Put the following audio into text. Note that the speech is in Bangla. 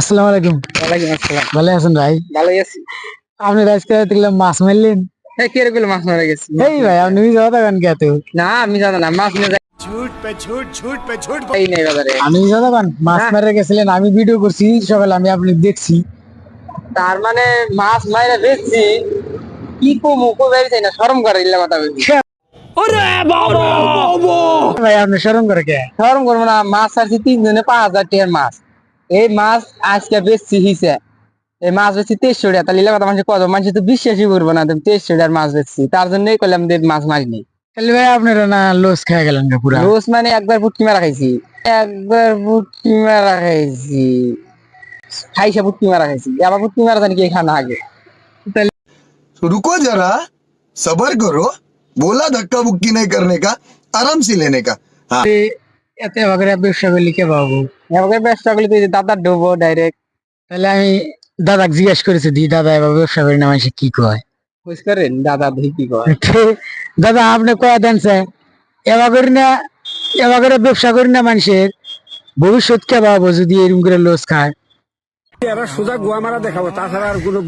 আসসালামু আলাইকুম। ওয়ালাইকুম আসসালাম। ভালো আছেন ভাই? ভালোই আছি। আপনি আজকে দেখলাম মাছ মারলেন। হ্যাঁ, কে রে বলে মাছ মারা গেছি? এই ভাই আপনি যাওয়া থাকেন কে তো? না, আমি জানো না, মাছ নিয়ে যাই নাই বাজারে। আমি যাওয়া থাকেন মাছ হ্যাঁ, মারে গেছিলেন, আমি ভিডিও করছি সকালে, আমি আপনি দেখছি। তার মানে মাছ মাইরা বেচছি, কি কমু কো বেরি চাই না, শরম করে ইল্লা কথা বলছি। ভাই আপনি শরম করে কে? শরম করবো না, মাছ ছাড়ছি 3 জনে 5,000 টাকার মাছ। এই মাছ আজকে বেচছি হিসে, এই মাছ বেচছি 2300 টাকা। তাহলে ইল্লা কথা মানুষ কত, মানুষ তো বিশ্বাসই করবো না, 2300 টাকার মাছ বেচছি। তার জন্যই করলাম যে মাছ মারিনি। তাহলে ভাই আপনারা না লস খেয়ে গেলেন কে পুরা? রোজ মানে একবার পুটকি মারা খাইছি, একবার পুটকি মারা খাইছি, 28 পুটকি মারা খাইছি। আবার পুটকি মারা জানি কি খানা আগে। रुको जरा सबर करो। बोला धक्का मुक्की नहीं करने का, आराम से लेने का। हाँ এত ভাগরে ব্যবসা করলি কে বাবু? এবার ব্যবসা করলে তুই দাদা ডুবো ডাইরেক্ট। তাহলে আমি দাদাকে জিজ্ঞেস করেছি, দি দাদা এবার ব্যবসা করি না, মানুষ কি কয়? বুঝ করেন দাদা ধুই কি কয়। দাদা আপনি কয়া দেন স্যার, এবার করি না, এবার করে ব্যবসা করি না, মানুষের ভবিষ্যৎ কে বাবু যদি এরকম করে লস খায়? এরা সোজা গোয়া মারা দেখাবো, তাছাড়া আর কোনো